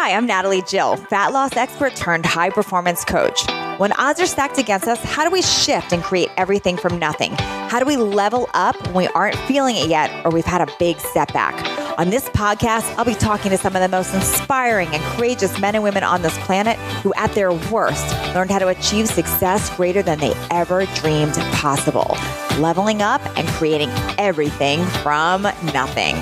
Hi, I'm Natalie Jill, fat loss expert turned high performance coach. When odds are stacked against us, how do we shift and create everything from nothing? How do we level up when we aren't feeling it yet or we've had a big setback? On this podcast, I'll be talking to some of the most inspiring and courageous men and women on this planet who, at their worst, learned how to achieve success greater than they ever dreamed possible, leveling up and creating everything from nothing.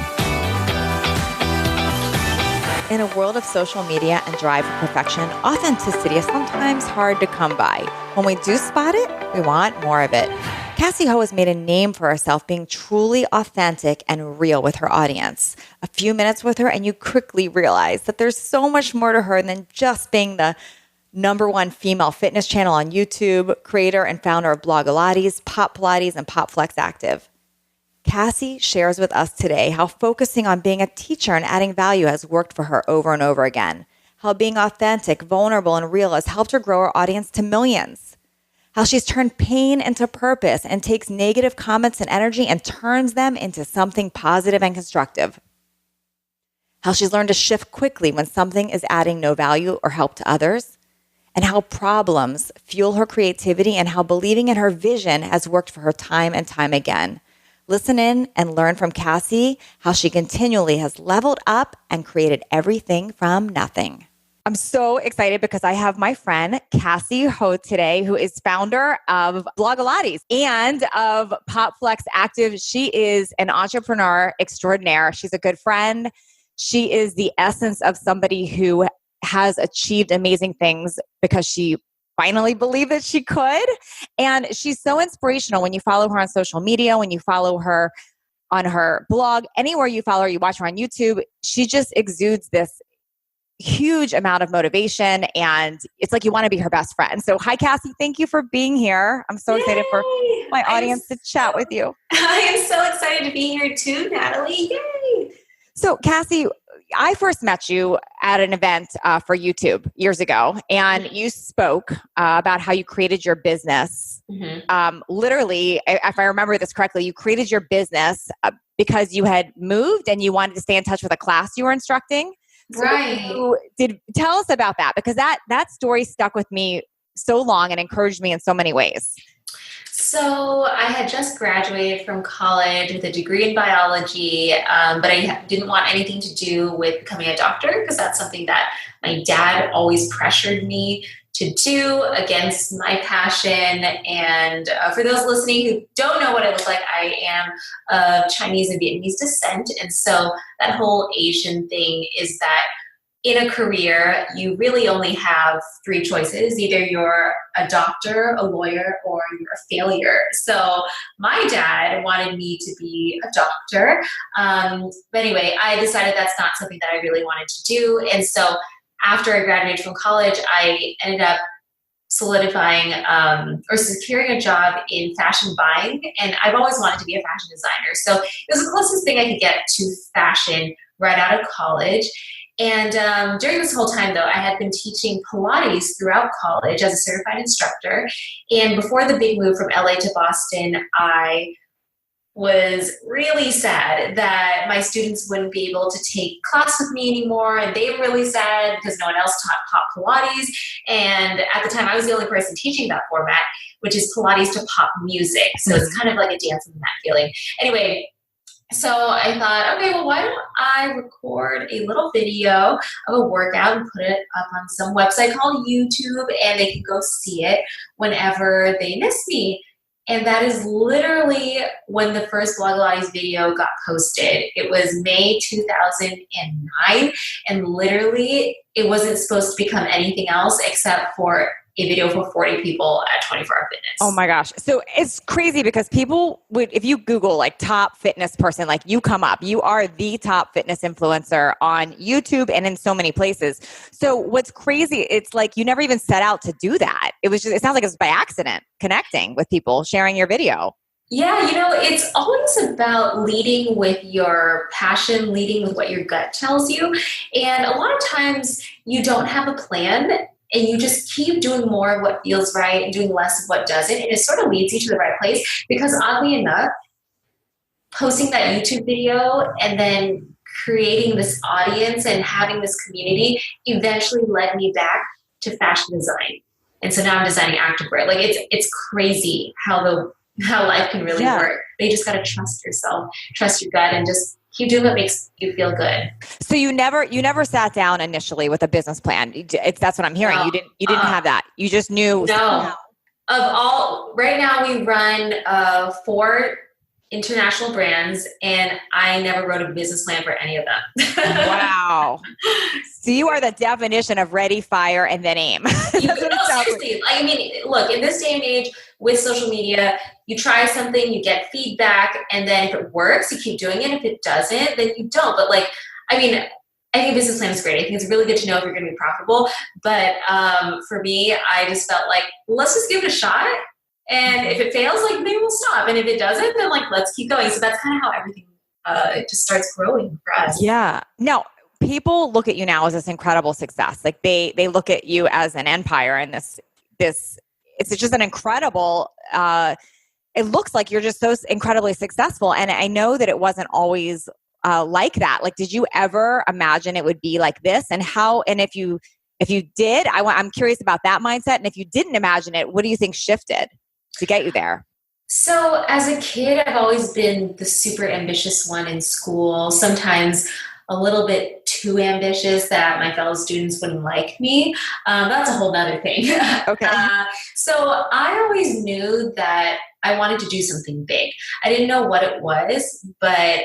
In a world of social media and drive for perfection, authenticity is sometimes hard to come by. When we do spot it, we want more of it. Cassey has made a name for herself being truly authentic and real with her audience. A few minutes with her and you quickly realize that there's so much more to her than just being the #1 female fitness channel on YouTube, creator and founder of blogilates, Pop Pilates, and Pop Flex Active. Cassey shares with us today how focusing on being a teacher and adding value has worked for her over and over again. How being authentic, vulnerable, and real has helped her grow her audience to millions. How she's turned pain into purpose and takes negative comments and energy and turns them into something positive and constructive. How she's learned to shift quickly when something is adding no value or help to others. And how problems fuel her creativity and how believing in her vision has worked for her time and time again. Listen in and learn from Cassey how she continually has leveled up and created everything from nothing. I'm so excited because I have my friend Cassey Ho today, who is founder of blogilates and of Pop Flex Active. She is an entrepreneur extraordinaire. She's a good friend. She is the essence of somebody who has achieved amazing things because she finally believed that she could. And she's so inspirational when you follow her on social media, when you follow her on her blog, anywhere you follow her, you watch her on YouTube, she just exudes this huge amount of motivation. And it's like you want to be her best friend. So hi, Cassey. Thank you for being here. I'm so excited for my audience to chat with you. I am so excited to be here too, Natalie. Yay! So Cassey, I first met you at an event for YouTube years ago, and you spoke about how you created your business. Literally, if I remember this correctly, you created your business because you had moved and you wanted to stay in touch with a class you were instructing. Right. So tell us about that, because that story stuck with me so long and encouraged me in so many ways. So I had just graduated from college with a degree in biology, but I didn't want anything to do with becoming a doctor because that's something that my dad always pressured me to do against my passion. And for those listening who don't know what I look like, I am of Chinese and Vietnamese descent. And so that whole Asian thing is that in a career, you really only have 3 choices. Either you're a doctor, a lawyer, or you're a failure. So my dad wanted me to be a doctor. But anyway, I decided that's not something that I really wanted to do. And so after I graduated from college, I ended up solidifying or securing a job in fashion buying. And I've always wanted to be a fashion designer. So it was the closest thing I could get to fashion right out of college. And during this whole time, though, I had been teaching Pilates throughout college as a certified instructor. And before the big move from LA to Boston, I was really sad that my students wouldn't be able to take class with me anymore. And they were really sad because no one else taught Pop Pilates. And at the time, I was the only person teaching that format, which is Pilates to pop music. So it's kind of like a dance in that feeling. Anyway, so I thought, okay, well, why don't I record a little video of a workout and put it up on some website called YouTube, and they can go see it whenever they miss me. And that is literally when the first blogilates video got posted. It was May 2009, and literally it wasn't supposed to become anything else except for a video for 40 people at 24-Hour Fitness. Oh my gosh. So it's crazy because people would, if you Google like top fitness person, like you come up, you are the top fitness influencer on YouTube and in so many places. So what's crazy, it's like you never even set out to do that. It sounds like it was by accident connecting with people, sharing your video. Yeah, it's always about leading with your passion, leading with what your gut tells you. And a lot of times you don't have a plan and you just keep doing more of what feels right and doing less of what doesn't. And it sort of leads you to the right place because oddly enough, posting that YouTube video and then creating this audience and having this community eventually led me back to fashion design. And so now I'm designing activewear. Like it's crazy how life can really work. They just got to trust yourself, trust your gut, and just keep doing what makes you feel good. So you never sat down initially with a business plan. That's what I'm hearing. No. You didn't have that. You just knew. No. Right now we run 4 international brands, and I never wrote a business plan for any of them. Wow. So you are the definition of ready, fire, and then aim. Seriously. I mean, look, in this day and age with social media, you try something, you get feedback, and then if it works, you keep doing it. If it doesn't, then you don't. But I think a business plan is great. I think it's really good to know if you're going to be profitable. But for me, I just felt like, let's just give it a shot. And if it fails, maybe we'll stop. And if it doesn't, then let's keep going. So that's kind of how everything just starts growing for us. Yeah. Now, people look at you now as this incredible success. Like they look at you as an empire, and this it's just an incredible. It looks like you're just so incredibly successful. And I know that it wasn't always like that. Like, did you ever imagine it would be like this? And how? And if you did, I'm curious about that mindset. And if you didn't imagine it, what do you think shifted to get you there? So as a kid, I've always been the super ambitious one in school, sometimes a little bit too ambitious that my fellow students wouldn't like me. That's a whole nother thing. Okay. So I always knew that I wanted to do something big. I didn't know what it was, but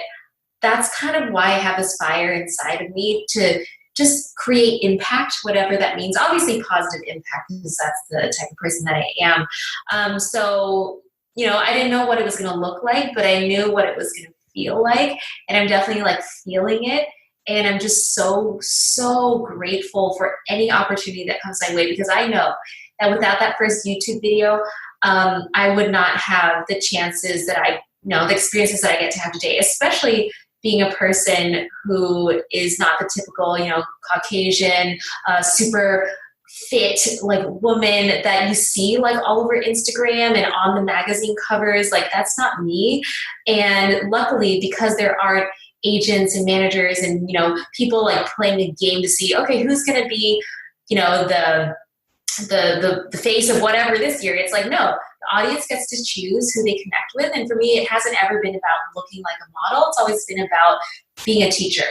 that's kind of why I have this fire inside of me to just create impact, whatever that means. Obviously positive impact, because that's the type of person that I am. So, I didn't know what it was going to look like, but I knew what it was going to feel like. And I'm definitely feeling it. And I'm just so, so grateful for any opportunity that comes my way, because I know that without that first YouTube video, I would not have the chances that the experiences that I get to have today, especially being a person who is not the typical, Caucasian, super fit, woman that you see, all over Instagram and on the magazine covers. That's not me. And luckily, because there aren't agents and managers and, people playing the game to see, okay, who's going to be, the face of whatever this year. It's no, the audience gets to choose who they connect with. And for me, it hasn't ever been about looking like a model. It's always been about being a teacher.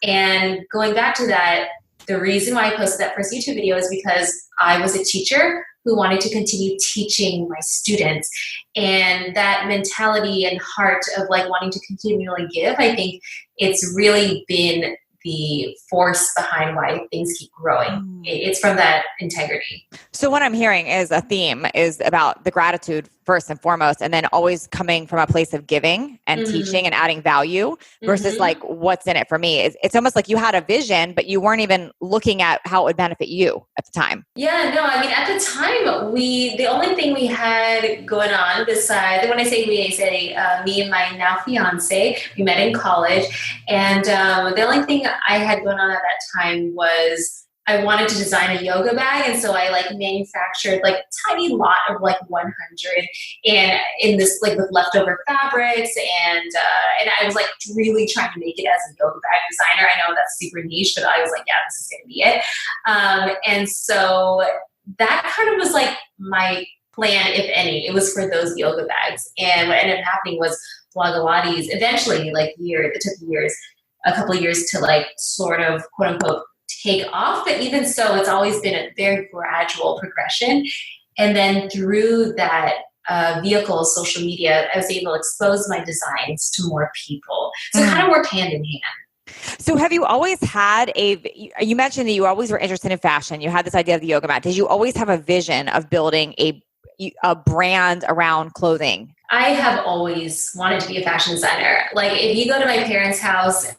And going back to that, the reason why I posted that first YouTube video is because I was a teacher who wanted to continue teaching my students. And that mentality and heart of wanting to continually give, I think it's really been the force behind why things keep growing. It's from that integrity. So what I'm hearing is a theme is about the gratitude first and foremost, and then always coming from a place of giving and teaching and adding value versus what's in it for me. It's almost like you had a vision, but you weren't even looking at how it would benefit you at the time. Yeah, no, I mean, at the time, the only thing we had going on besides, when I say we, I say me and my now fiance, we met in college. And the only thing I had going on at that time was I wanted to design a yoga bag, and so I manufactured a tiny lot of 100, and in this with leftover fabrics, and I was really trying to make it as a yoga bag designer. I know that's super niche, but I was yeah, this is gonna be it. And so that kind of was my plan, if any. It was for those yoga bags, and what ended up happening was blogilates eventually it took years, a couple of years to sort of quote unquote take off. But even so, it's always been a very gradual progression. And then through that vehicle, social media, I was able to expose my designs to more people. So it kind of worked hand in hand. So have you always had you mentioned that you always were interested in fashion. You had this idea of the yoga mat. Did you always have a vision of building a brand around clothing? I have always wanted to be a fashion designer. If you go to my parents' house,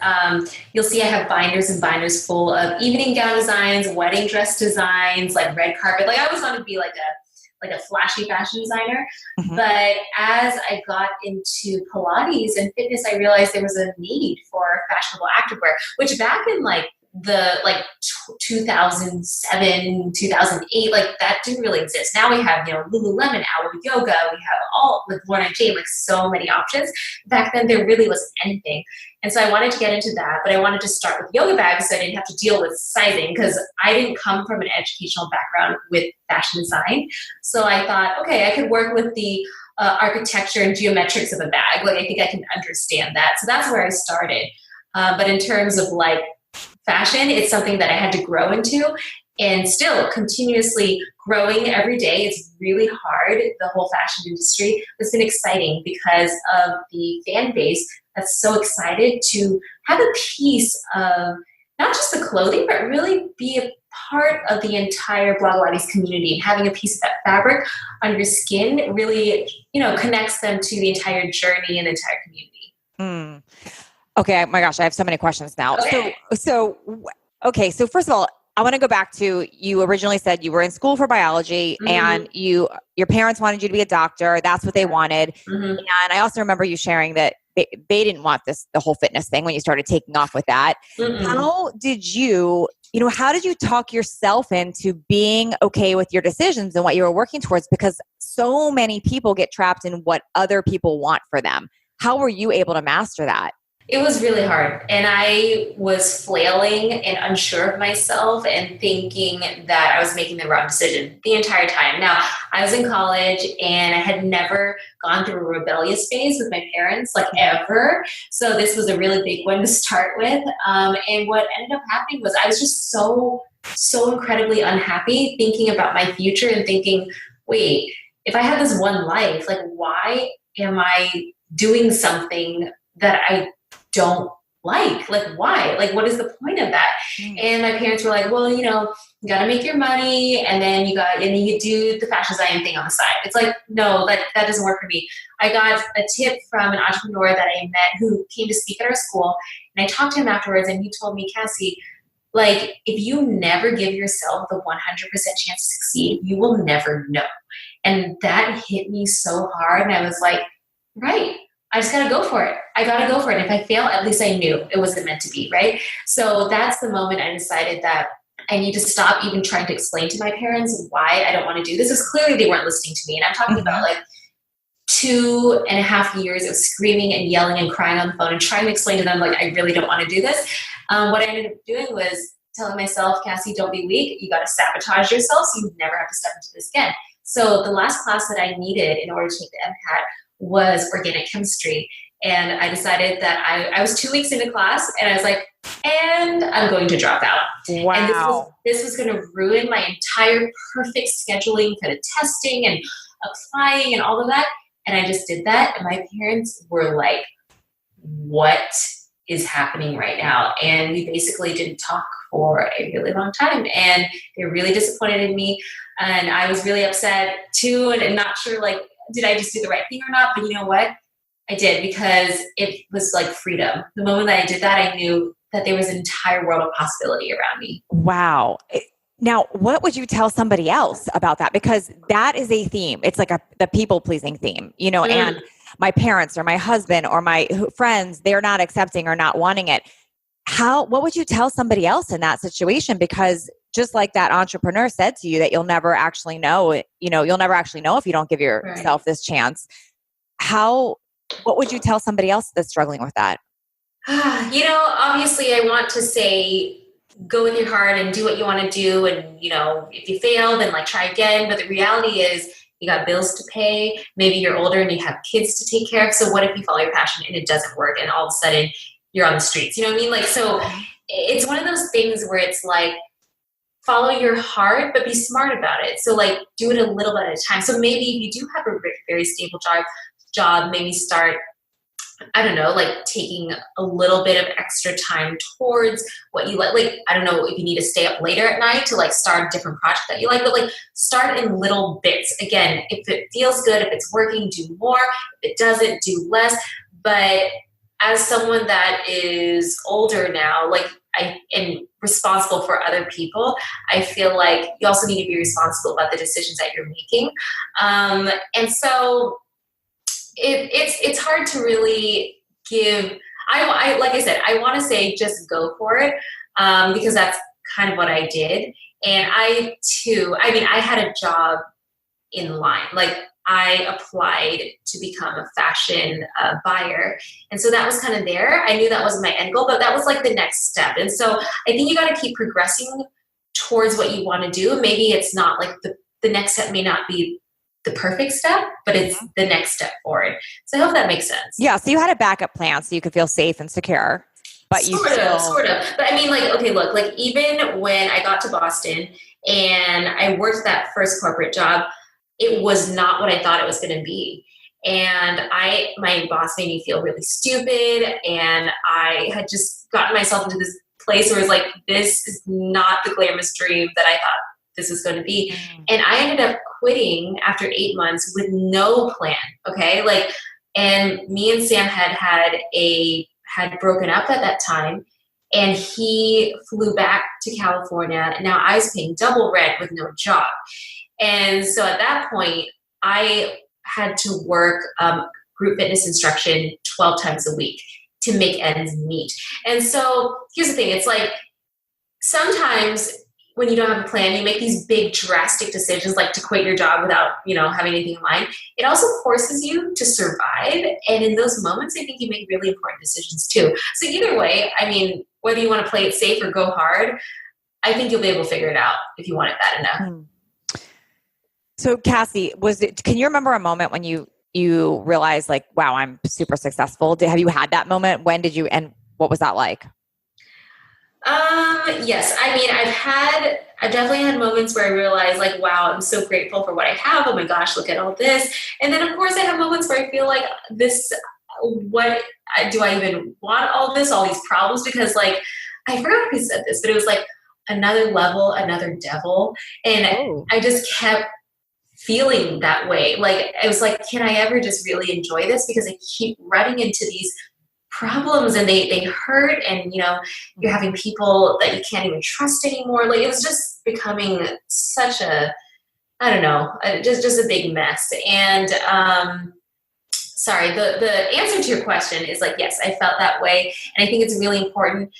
you'll see I have binders and binders full of evening gown designs, wedding dress designs, red carpet. I always wanted to be a flashy fashion designer. But as I got into Pilates and fitness, I realized there was a need for fashionable activewear, which back in the like 2007, 2008, like that didn't really exist. Now we have, Lululemon, Hour Yoga, we have all like Lorna Jane, like so many options. Back then there really wasn't anything. And so I wanted to get into that, but I wanted to start with yoga bags so I didn't have to deal with sizing because I didn't come from an educational background with fashion design. So I thought, okay, I could work with the architecture and geometrics of a bag. Like I think I can understand that. So that's where I started. But in terms of like fashion, it's something that I had to grow into and still continuously growing every day. It's really hard, the whole fashion industry. It's been exciting because of the fan base that's so excited to have a piece of not just the clothing, but really be a part of the entire blogilates community. And having a piece of that fabric on your skin really, connects them to the entire journey and the entire community. Mm. Okay. My gosh, I have so many questions now. Okay. So first of all, I want to go back to, you originally said you were in school for biology and your parents wanted you to be a doctor. That's what they wanted. And I also remember you sharing that they didn't want the whole fitness thing when you started taking off with that. How did you talk yourself into being okay with your decisions and what you were working towards? Because so many people get trapped in what other people want for them. How were you able to master that? It was really hard. And I was flailing and unsure of myself and thinking that I was making the wrong decision the entire time. Now, I was in college and I had never gone through a rebellious phase with my parents, like ever. So this was a really big one to start with. And what ended up happening was I was just so incredibly unhappy thinking about my future and thinking, wait, if I have this one life, like why am I doing something that I don't like why, like what is the point of that? And my parents were like, well, you got to make your money and then you do the fashion design thing on the side. It's like, no, that doesn't work for me. I got a tip from an entrepreneur that I met who came to speak at our school, and I talked to him afterwards and he told me, Cassey, like if you never give yourself the 100% chance to succeed, you will never know. And that hit me so hard, and I was like, right, I just got to go for it. I got to go for it. And if I fail, at least I knew it wasn't meant to be, right? So that's the moment I decided that I need to stop even trying to explain to my parents why I don't want to do this, because clearly they weren't listening to me. And I'm talking about like 2.5 years of screaming and yelling and crying on the phone and trying to explain to them, like, I really don't want to do this. What I ended up doing was telling myself, Cassey, don't be weak. You got to sabotage yourself so you never have to step into this again. So the last class that I needed in order to take the MCAT was organic chemistry. And I decided that I was 2 weeks into class and I was like, and I'm going to drop out. Wow. And this was going to ruin my entire perfect scheduling for the testing and applying and all of that. And I just did that. And my parents were like, what is happening right now? And we basically didn't talk for a really long time. And they were really disappointed in me. And I was really upset too. And not sure, like, did I just do the right thing or not? But you know what? I did, because it was like freedom. The moment that I did that, I knew that there was an entire world of possibility around me. Wow. Now, what would you tell somebody else about that? Because that is a theme. It's like the people-pleasing theme, and my parents or my husband or my friends, they're not accepting or not wanting it. What would you tell somebody else in that situation? Because just like that entrepreneur said to you, that you'll never actually know, you'll never actually know if you don't give yourself this chance. What would you tell somebody else that's struggling with that? Obviously I want to say, go with your heart and do what you want to do. And, if you fail, then like try again. But the reality is you got bills to pay. Maybe you're older and you have kids to take care of. So what if you follow your passion and it doesn't work and all of a sudden you're on the streets? You know what I mean? Like, so it's one of those things where it's like, follow your heart, but be smart about it. So like do it a little bit at a time. So maybe if you do have a very stable job, maybe start, I don't know, like taking a little bit of extra time towards what you like. Like, I don't know if you need to stay up later at night to like start a different project that you like, but like start in little bits. Again, if it feels good, if it's working, do more. If it doesn't, do less. But as someone that is older now, like I am responsible for other people, I feel like you also need to be responsible about the decisions that you're making. And so it's hard to really give like I said, I want to say just go for it, because that's kind of what I did. And I too, I mean, I had a job in line. Like I applied to become a fashion buyer. And so that was kind of there. I knew that wasn't my end goal, but that was like the next step. And so I think you got to keep progressing towards what you want to do. Maybe it's not like the next step may not be the perfect step, but it's the next step forward. So I hope that makes sense. Yeah. So you had a backup plan so you could feel safe and secure, but sort of. But I mean, like, okay, look, like even when I got to Boston and I worked that first corporate job, it was not what I thought it was going to be. And my boss made me feel really stupid. And I had just gotten myself into this place where it was like, this is not the glamorous dream that I thought this was going to be. And I ended up quitting after 8 months with no plan. Okay. Like, and me and Sam had broken up at that time, and he flew back to California. And now I was paying double rent with no job. And so at that point, I had to work group fitness instruction 12 times a week to make ends meet. And so here's the thing. It's like sometimes when you don't have a plan, you make these big drastic decisions like to quit your job without, having anything in mind. It also forces you to survive. And in those moments, I think you make really important decisions too. So either way, I mean, whether you want to play it safe or go hard, I think you'll be able to figure it out if you want it bad enough. So Cassey, can you remember a moment when you realized like, wow, I'm super successful? Have you had that moment? When did you, and what was that like? Yes. I mean, I've definitely had moments where I realize like, wow, I'm so grateful for what I have. Oh my gosh, look at all this. And then of course I have moments where I feel like what do I even want all these problems? Because like, I forgot who said this, but it was like another level, another devil. And I just kept feeling that way. Like, I was like, can I ever just really enjoy this? Because I keep running into these problems and they hurt, and you're having people that you can't even trust anymore. Like, it was just becoming such a, I don't know, just a big mess. And sorry, the answer to your question is like, yes, I felt that way. And I think it's really important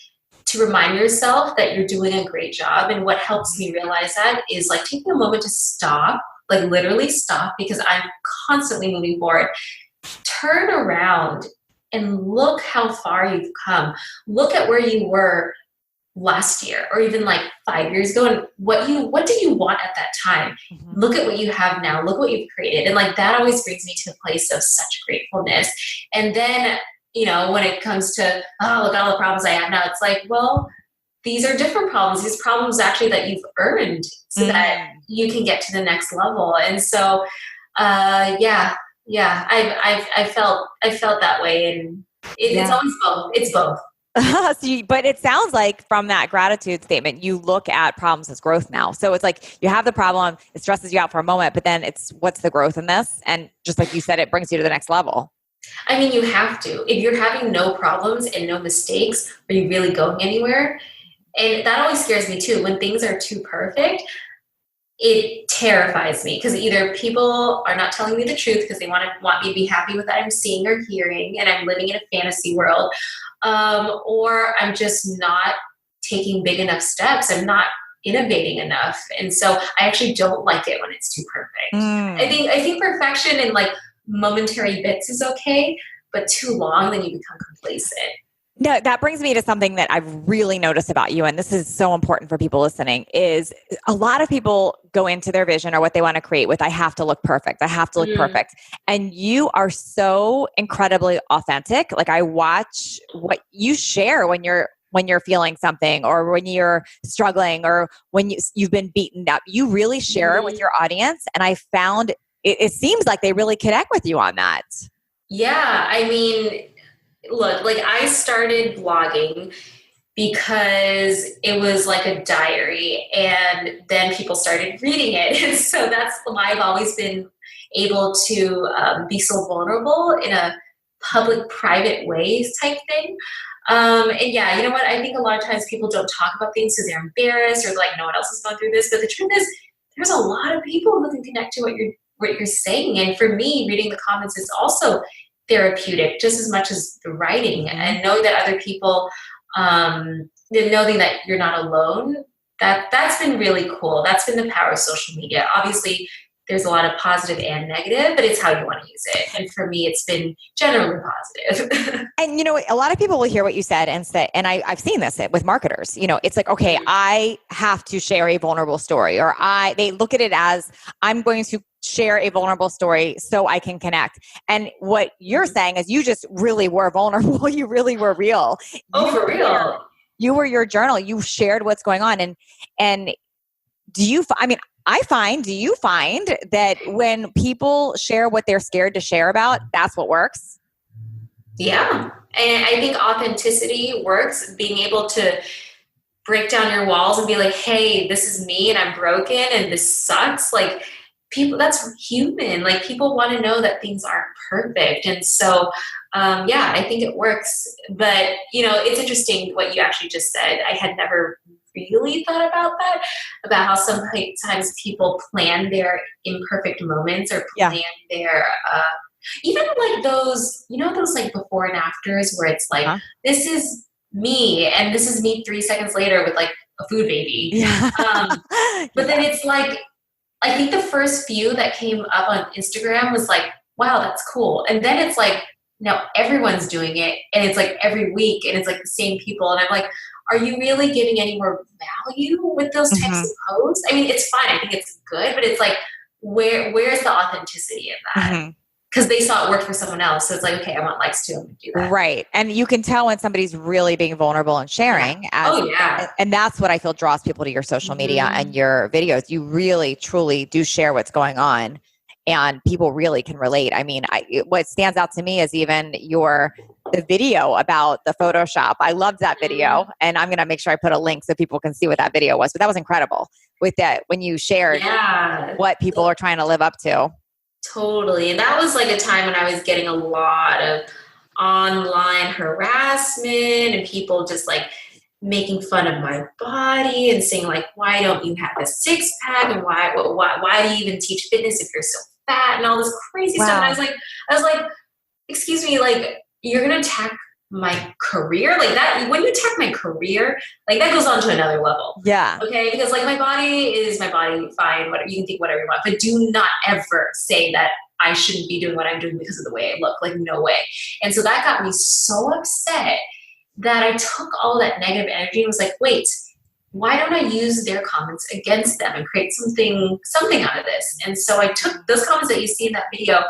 to remind yourself that you're doing a great job. And what helps me realize that is like taking a moment to stop, like literally stop, because I'm constantly moving forward. Turn around and look how far you've come. Look at where you were last year or even like 5 years ago, and what did you want at that time? Look at what you have now. Look what you've created. And like that always brings me to a place of such gratefulness. And then, when it comes to, oh, look at all the problems I have now, it's like, well, these are different problems. These problems actually that you've earned so that you can get to the next level. And so, I felt that way, and it's always both. It's both. But it sounds like from that gratitude statement, you look at problems as growth now. So it's like you have the problem, it stresses you out for a moment, but then it's what's the growth in this? And just like you said, it brings you to the next level. I mean, you have to. If you're having no problems and no mistakes, are you really going anywhere? And that always scares me too. When things are too perfect, it terrifies me, because either people are not telling me the truth because they want me to be happy with what I'm seeing or hearing, and I'm living in a fantasy world, or I'm just not taking big enough steps. I'm not innovating enough, and so I actually don't like it when it's too perfect. I think perfection in like momentary bits is okay, but too long, then you become complacent. No, that brings me to something that I've really noticed about you, and this is so important for people listening, is a lot of people go into their vision or what they want to create with, I have to look perfect. I have to look perfect. And you are so incredibly authentic. Like, I watch what you share when you're feeling something, or when you're struggling, or when you've been beaten up. You really share it with your audience. And I found it seems like they really connect with you on that. Yeah. I mean, look, like I started blogging because it was like a diary, and then people started reading it. And so that's why I've always been able to be so vulnerable in a public-private way type thing. And yeah, you know what? I think a lot of times people don't talk about things because they're embarrassed, or like no one else has gone through this. But the truth is, there's a lot of people who can connect to what you're saying. And for me, reading the comments is also therapeutic just as much as the writing, and knowing that other people, knowing that you're not alone, that's been really cool. That's been the power of social media. Obviously, there's a lot of positive and negative, but it's how you want to use it. And for me, it's been generally positive. And a lot of people will hear what you said and say, and I've seen this with marketers, it's like, okay, I have to share a vulnerable story, or they look at it as I'm going to share a vulnerable story so I can connect. And what you're saying is you just really were vulnerable. You really were real. Oh, for real. You were your journal. You shared what's going on. And do you find that when people share what they're scared to share about, that's what works? Yeah. And I think authenticity works. Being able to break down your walls and be like, hey, this is me and I'm broken and this sucks. Like, people, that's human. Like, people want to know that things aren't perfect. And so, yeah, I think it works. But, it's interesting what you actually just said. I had never really thought about that, about how sometimes people plan their imperfect moments or plan their, even like those, those like before and afters where it's like, this is me and this is me 3 seconds later with like a food baby. Yeah. But then it's like, I think the first few that came up on Instagram was like, wow, that's cool. And then it's like, now everyone's doing it and it's like every week and it's like the same people. And I'm like, are you really giving any more value with those types of posts? I mean, it's fine. I think it's good, but it's like, where's the authenticity in that? Because they saw it worked for someone else. So it's like, okay, I want likes too. I'm going to do that. Right. And you can tell when somebody's really being vulnerable and sharing. And that's what I feel draws people to your social media and your videos. You really, truly do share what's going on. And people really can relate. I mean, what stands out to me is even the video about the Photoshop. I loved that video, and I'm going to make sure I put a link so people can see what that video was. But that was incredible with that when you shared what people are trying to live up to. Totally. And that was like a time when I was getting a lot of online harassment and people just like making fun of my body and saying like, why don't you have a six pack? And why do you even teach fitness if you're so fat and all this crazy stuff? And I was like, excuse me, like, you're going to attack my career like that? When you attack my career, like that goes on to another level. Yeah. Okay. Because like my body is my body, fine. Whatever, you can think whatever you want, but do not ever say that I shouldn't be doing what I'm doing because of the way I look. Like, no way. And so that got me so upset that I took all that negative energy and was like, wait, why don't I use their comments against them and create something out of this? And so I took those comments that you see in that video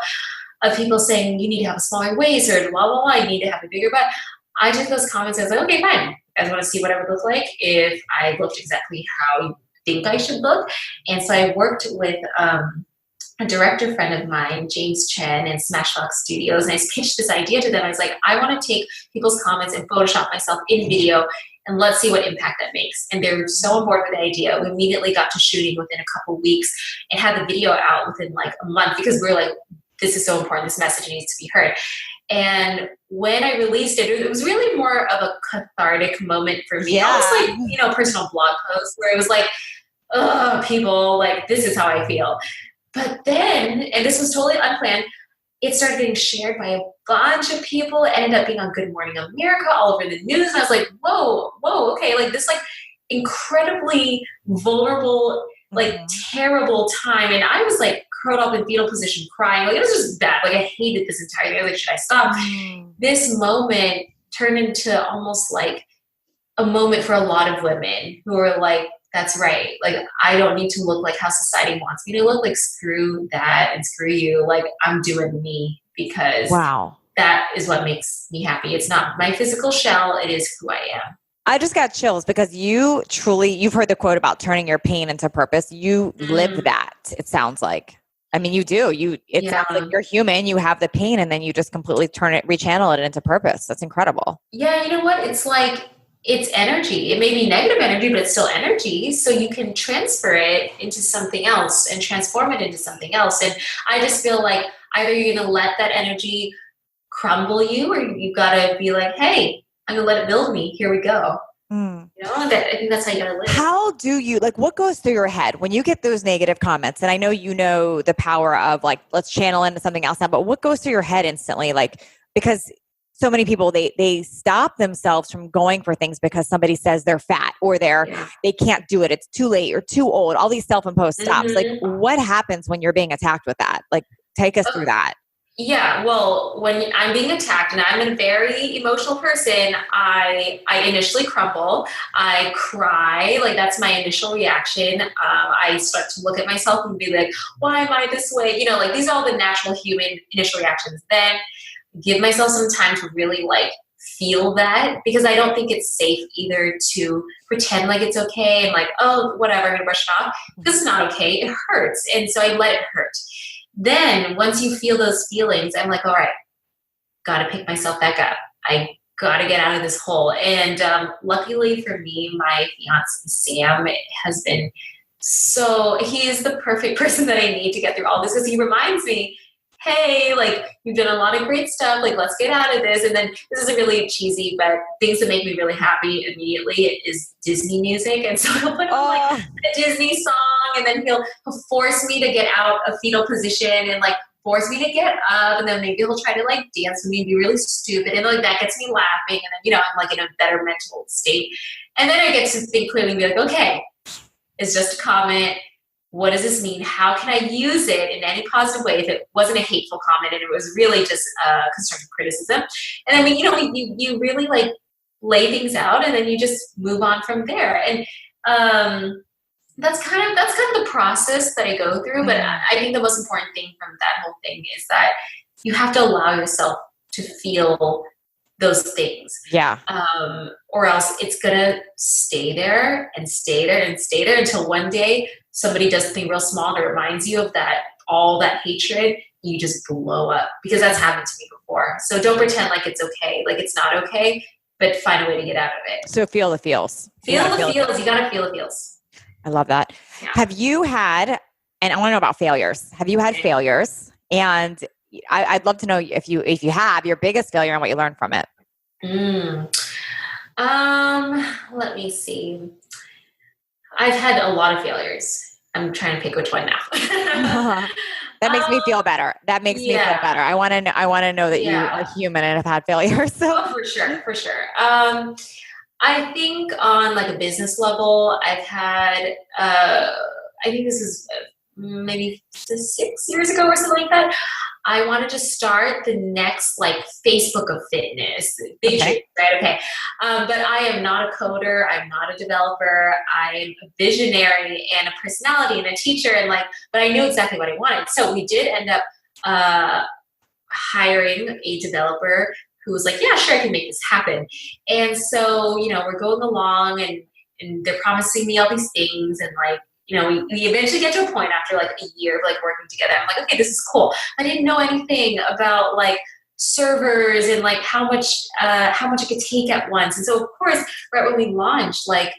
of people saying, you need to have a smaller waist or blah, blah, blah, you need to have a bigger butt. I took those comments and I was like, okay, fine. You guys want to see what I would look like if I looked exactly how you think I should look? And so I worked with a director friend of mine, James Chen, in Smashbox Studios, and I pitched this idea to them. I was like, I want to take people's comments and Photoshop myself in video, and let's see what impact that makes. And they were so on board with the idea. We immediately got to shooting within a couple weeks and had the video out within like a month because we were like, this is so important. This message needs to be heard. And when I released it, it was really more of a cathartic moment for me. Yeah. Almost like, personal blog post where it was like, oh, people, like, this is how I feel. But then, and this was totally unplanned, it started getting shared by a bunch of people. It ended up being on Good Morning America, all over the news. And I was like, whoa, okay. Like this like incredibly vulnerable, like terrible time. And I was like curled up in fetal position crying. Like it was just bad. Like I hated this entire thing. I was like, should I stop? This moment turned into almost like a moment for a lot of women who are like, that's right. Like, I don't need to look like how society wants me to look. Like, screw that and screw you. Like, I'm doing me because that is what makes me happy. It's not my physical shell. It is who I am. I just got chills because you've heard the quote about turning your pain into purpose. You live that, it sounds like. I mean, you do. Sounds like you're human. You have the pain and then you just completely rechannel it into purpose. That's incredible. Yeah, you know what? It's like, it's energy. It may be negative energy, but it's still energy. So you can transfer it into something else and transform it into something else. And I just feel like either you're going to let that energy crumble you or you got to be like, hey, I'm going to let it build me. Here we go. I think that's how you gotta live. How do you, like, what goes through your head when you get those negative comments? And I know the power of like, let's channel into something else now, but what goes through your head instantly? Like, because so many people, they stop themselves from going for things because somebody says they're fat or they can't do it. It's too late or too old. All these self-imposed stops. Like, what happens when you're being attacked with that? Like, take us through that. Yeah, well, when I'm being attacked and I'm a very emotional person, I initially crumble. I cry. Like, that's my initial reaction. I start to look at myself and be like, why am I this way? Like, these are all the natural human initial reactions. Then give myself some time to really like feel that, because I don't think it's safe either to pretend like it's okay and like, oh, whatever, I'm gonna brush it off. This is not okay. It hurts. And so I let it hurt. Then once you feel those feelings, I'm like, all right, got to pick myself back up. I got to get out of this hole. And luckily for me, my fiance, Sam, has been he is the perfect person that I need to get through all this, because he reminds me, hey, like, you've done a lot of great stuff. Like, let's get out of this. And then this is a really cheesy, but things that make me really happy immediately is Disney music. And so he'll put on like a Disney song, and then he'll force me to get out of fetal position and like force me to get up. And then maybe he'll try to like dance with me and be really stupid. And like that gets me laughing. And then, I'm like in a better mental state. And then I get to think clearly and be like, okay, it's just a comment. What does this mean? How can I use it in any positive way if it wasn't a hateful comment and it was really just constructive criticism? And then you really like lay things out, and then you just move on from there. And that's kind of the process that I go through. But I think the most important thing from that whole thing is that you have to allow yourself to feel those things. Yeah. Or else it's gonna stay there and stay there and stay there until one day somebody does something real small that reminds you of that, all that hatred, you just blow up, because that's happened to me before. So don't pretend like it's okay. Like, it's not okay, but find a way to get out of it. So feel the feels. Feel the feels. You gotta feel the feels. I love that. Yeah. Have you had, and I want to know about failures. Have you had failures? And I'd love to know if you have your biggest failure and what you learned from it. Let me see. I've had a lot of failures. I'm trying to pick which one now. That makes me feel better. That makes me feel better. I want to know that you are human and have had failures. So for sure. I think on like a business level, I've had, I think this is maybe 6 years ago or something like that. I wanted to start the next like Facebook of fitness. Big dream, right? Okay. But I am not a coder. I'm not a developer. I'm a visionary and a personality and a teacher, and but I knew exactly what I wanted. So we did end up hiring a developer who was like, yeah, sure, I can make this happen. And so, we're going along and they're promising me all these things, and we eventually get to a point after like a year of like working together. I'm like, okay, this is cool. I didn't know anything about like servers and like how much it could take at once. And so of course, right when we launched, like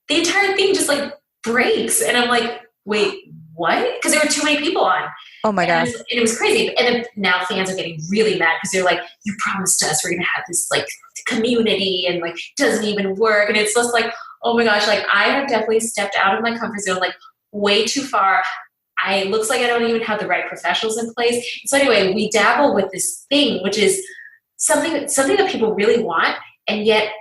the entire thing just like breaks. And I'm like, wait, what? Because there were too many people on. Oh my gosh. And it was crazy. And then now fans are getting really mad because they're like, you promised us we're going to have this like community, and like doesn't even work. And it's just like, oh my gosh, like I have definitely stepped out of my comfort zone like way too far. It looks like I don't even have the right professionals in place. So anyway, we dabble with this thing, which is something that people really want, and yet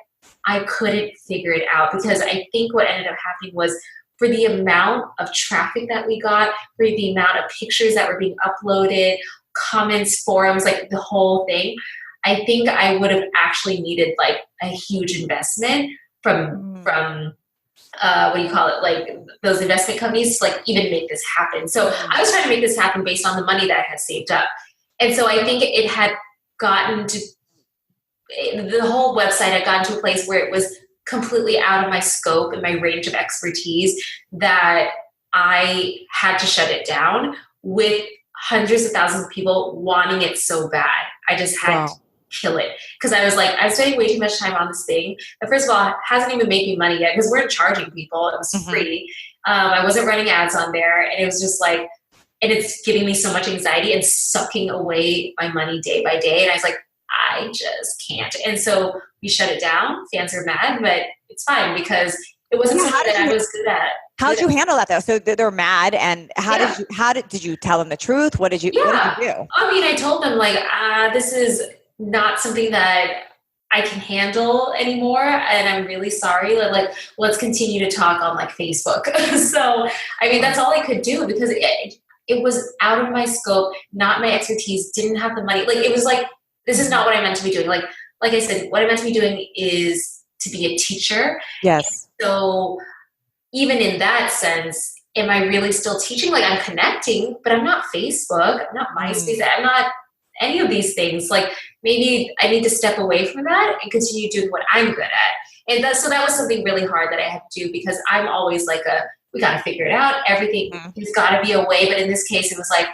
I couldn't figure it out, because I think what ended up happening was, for the amount of traffic that we got, for the amount of pictures that were being uploaded, comments, forums, like the whole thing, I think I would have actually needed like a huge investment from what do you call it, like those investment companies to like even make this happen. So I was trying to make this happen based on the money that I had saved up. And so I think it had gotten to, the whole website had gotten to a place where it was completely out of my scope and my range of expertise, that I had to shut it down, with hundreds of thousands of people wanting it so bad. I just had to kill it, because I was like, I'm spending way too much time on this thing that, first of all, it hasn't even made me money yet, because we're charging people. It was free. I wasn't running ads on there, and it was just like, and it's giving me so much anxiety and sucking away my money day by day. And I was like, I just can't. And so we shut it down. Fans are mad, but it's fine because it wasn't something that I was good at. How'd you handle that though? So they're mad, and did you tell them the truth? What did you do? I mean, I told them like, this is not something that I can handle anymore. And I'm really sorry. Like, let's continue to talk on like Facebook. So, I mean, that's all I could do because it was out of my scope, not my expertise, didn't have the money. Like, it was like, this is not what I meant to be doing. Like I said, what I meant to be doing is to be a teacher. Yes. So even in that sense, am I really still teaching? Like, I'm connecting, but I'm not Facebook, I'm not MySpace, I'm not any of these things. Like, maybe I need to step away from that and continue doing what I'm good at. And so that was something really hard that I had to do because I'm always like we got to figure it out. Everything has got to be a way. But in this case, it was like,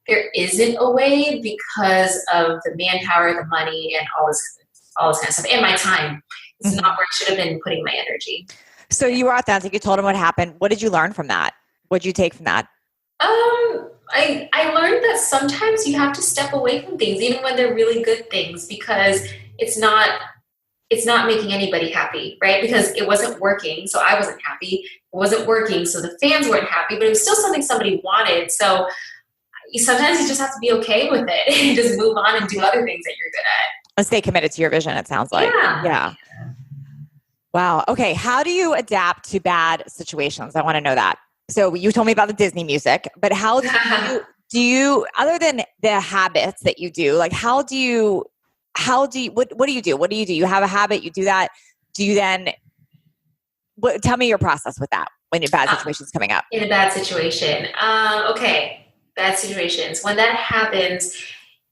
there isn't a way because of the manpower, the money, and all this kind of stuff. And my time. It's not where I should have been putting my energy. So you were authentic. You told him what happened. What did you learn from that? What did you take from that? I learned that sometimes you have to step away from things, even when they're really good things, because it's not making anybody happy, right? Because it wasn't working, so I wasn't happy. It wasn't working, so the fans weren't happy, but it was still something somebody wanted. So sometimes you just have to be okay with it and just move on and do other things that you're good at. And stay committed to your vision, it sounds like. Yeah. Wow. Okay. How do you adapt to bad situations? I want to know that. So you told me about the Disney music, but how do you, other than the habits that you do, like what do you do? What do you do? You have a habit, you do that. Do you then, tell me your process with that when a bad situation's coming up. In a bad situation. Okay. Bad situations. When that happens,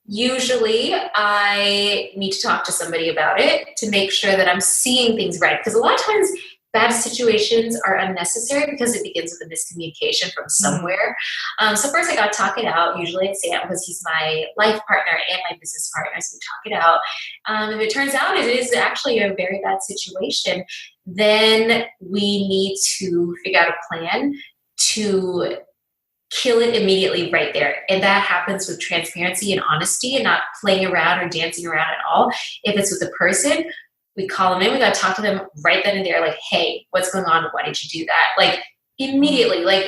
usually I need to talk to somebody about it to make sure that I'm seeing things right. Because a lot of times bad situations are unnecessary because it begins with a miscommunication from somewhere. So first I got to talk it out. Usually I'd say it because he's my life partner and my business partner. So we talk it out. If it turns out it is actually a very bad situation, then we need to figure out a plan to kill it immediately right there. And that happens with transparency and honesty and not playing around or dancing around at all. If it's with a person, we call them in, we got to talk to them right then and there. Like, hey, what's going on? Why did you do that? Like immediately, like,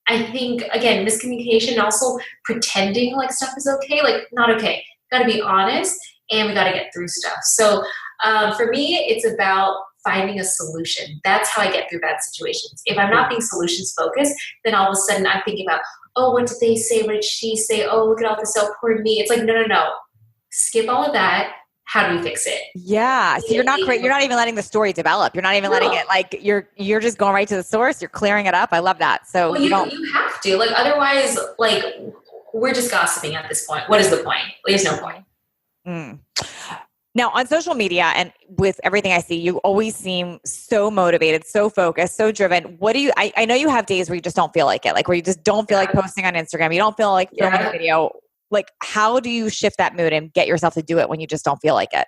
I think again, miscommunication, also pretending like stuff is okay, like not okay. Got to be honest and we got to get through stuff. So for me, it's about finding a solution. That's how I get through bad situations. If I'm not being solutions focused, then all of a sudden I'm thinking about, oh, what did they say? What did she say? Oh, look at all this, oh, poor me. It's like, no. Skip all of that. How do we fix it? Yeah. So you're not even letting the story develop. You're not even letting it, like, you're just going right to the source. You're clearing it up. I love that. So you have to, like, otherwise, like, we're just gossiping at this point. What is the point? There's no point. Now, on social media and with everything I see, you always seem so motivated, so focused, so driven. What do you, I know you have days where you just don't feel like it, like where you just don't feel like posting on Instagram. You don't feel like filming a video. Like, how do you shift that mood and get yourself to do it when you just don't feel like it?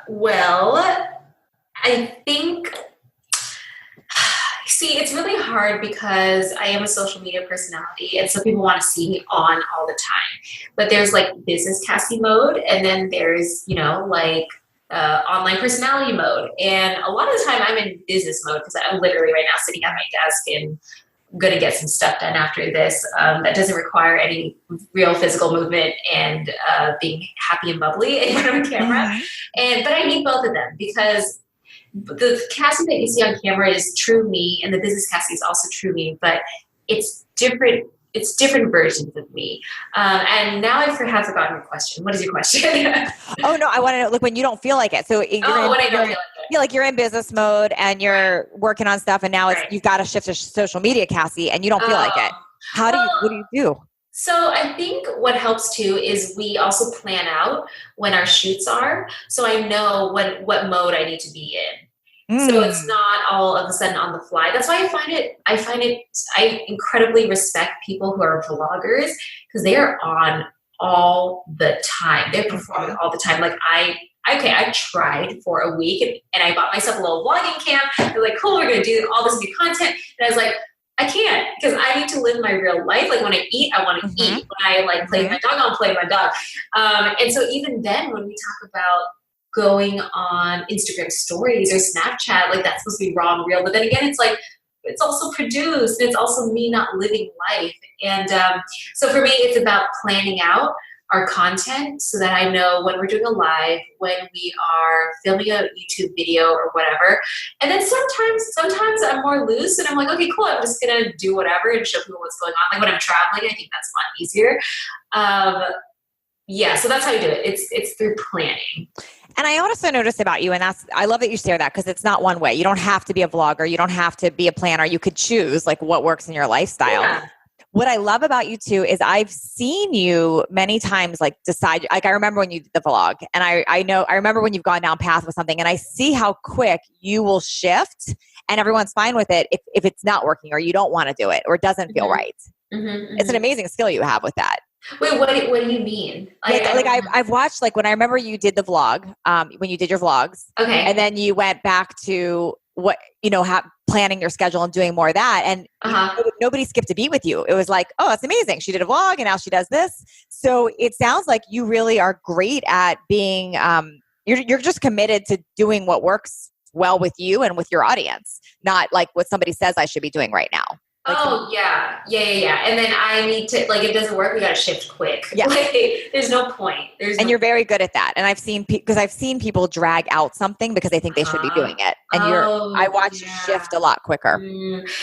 Well, I think, see, it's really hard because I am a social media personality and so people want to see me on all the time. But there's like business Cassey mode and then there's, like online personality mode. And a lot of the time I'm in business mode because I'm literally right now sitting at my desk and I'm going to get some stuff done after this that doesn't require any real physical movement and being happy and bubbly in front of a camera. But I need both of them because the Cassey that you see on camera is true me, and the business Cassey is also true me, but it's different. It's different versions of me. And now I have forgotten your question. What is your question? Oh no, I want to know. Look, when you don't feel like it. So when I don't feel like it. Yeah, like you're in business mode and you're working on stuff, and now you've got to shift to social media, Cassey, and you don't feel like it. What do you do? So I think what helps too is we also plan out when our shoots are, so I know what mode I need to be in. So it's not all of a sudden on the fly. That's why I incredibly respect people who are vloggers because they are on all the time. They're performing all the time. Like I tried for a week and I bought myself a little vlogging cam. They're like, cool, we're going to do all this new content. And I was like, I can't because I need to live my real life. Like when I eat, I want to eat. When I like play with my dog, I'll play with my dog. And so even then when we talk about going on Instagram stories or Snapchat, like that's supposed to be raw and real. But then again, it's like, it's also produced. It's also me not living life. And so for me, it's about planning out our content so that I know when we're doing a live, when we are filming a YouTube video or whatever. And then sometimes I'm more loose and I'm like, okay, cool. I'm just going to do whatever and show people what's going on. Like when I'm traveling, I think that's a lot easier. Yeah, so that's how you do it. It's through planning. And I also noticed about you, and I love that you share that because it's not one way. You don't have to be a vlogger. You don't have to be a planner. You could choose like what works in your lifestyle. Yeah. What I love about you too is I've seen you many times like decide, like I remember when you did the vlog and I remember when you've gone down path with something and I see how quick you will shift and everyone's fine with it if it's not working or you don't want to do it or it doesn't feel right. It's an amazing skill you have with that. Wait, what do you mean? I've watched like when I remember you did the vlog, when you did your vlogs, okay, and then you went back to what planning your schedule and doing more of that, and nobody skipped a beat with you. It was like, oh, that's amazing. She did a vlog, and now she does this. So it sounds like you really are great at being. You're just committed to doing what works well with you and with your audience, not like what somebody says I should be doing right now. Like, yeah. And then I need to, like, it doesn't work. We got to shift quick. Yeah. Like, there's no point. You're very good at that. And I've seen, because I've seen people drag out something because they think they should be doing it. And I watch you shift a lot quicker.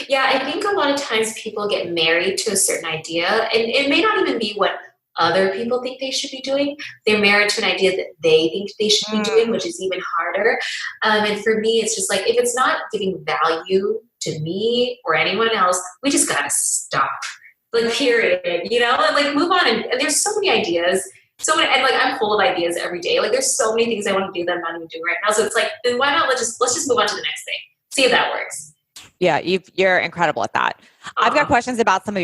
Yeah. I think a lot of times people get married to a certain idea and it may not even be what other people think they should be doing. They're married to an idea that they think they should be doing, which is even harder. And for me, it's just like, if it's not giving value to me or anyone else, we just got to stop. Like, period, and like move on. And there's so many ideas. And like, I'm full of ideas every day. Like there's so many things I want to do that I'm not even doing right now. So it's like, then why not let's just move on to the next thing. See if that works. Yeah, you're incredible at that. I've got questions about some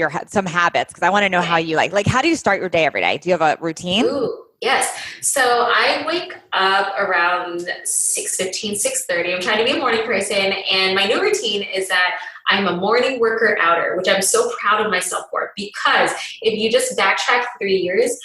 habits because I want to know how you like how do you start your day every day? Do you have a routine? Ooh, yes. So I wake up around 6:15, 6:30. I'm trying to be a morning person. And my new routine is that I'm a morning worker outer, which I'm so proud of myself for, because if you just backtrack 3 years,